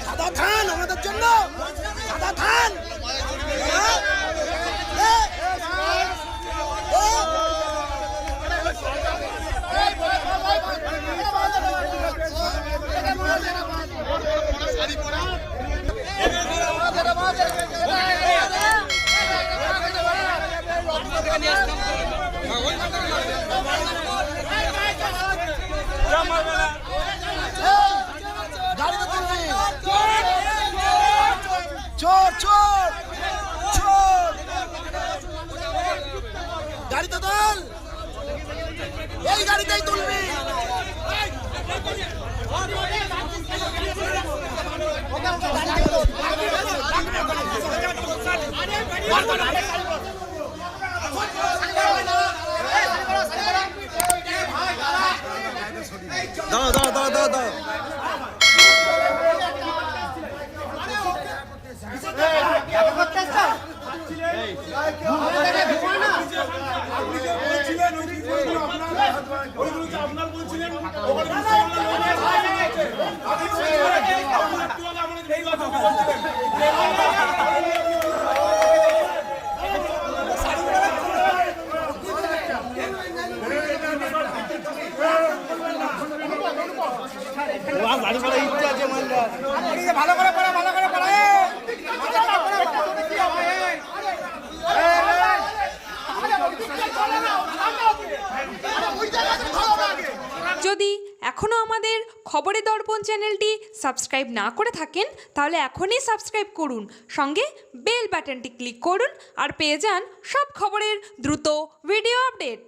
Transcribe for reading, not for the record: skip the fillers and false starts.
সাদা ধান আমাদের জন্য, সাদা ধান। চোর চোর চোর, গাড়িতে তোল, এই গাড়িতেই তুলবি। দাঁড়াও দাঁড়াও দাঁড়াও দাঁড়াও দাঁড়াও। ভালো করে পড়া, ভালো করে পড়া। যদি এখনও আমাদের খবরের দর্পণ চ্যানেলটি সাবস্ক্রাইব না করে থাকেন তাহলে এখনই সাবস্ক্রাইব করুন, সঙ্গে বেল বাটনটি ক্লিক করুন আর পেয়ে যান সব খবরের দ্রুত ভিডিও আপডেট।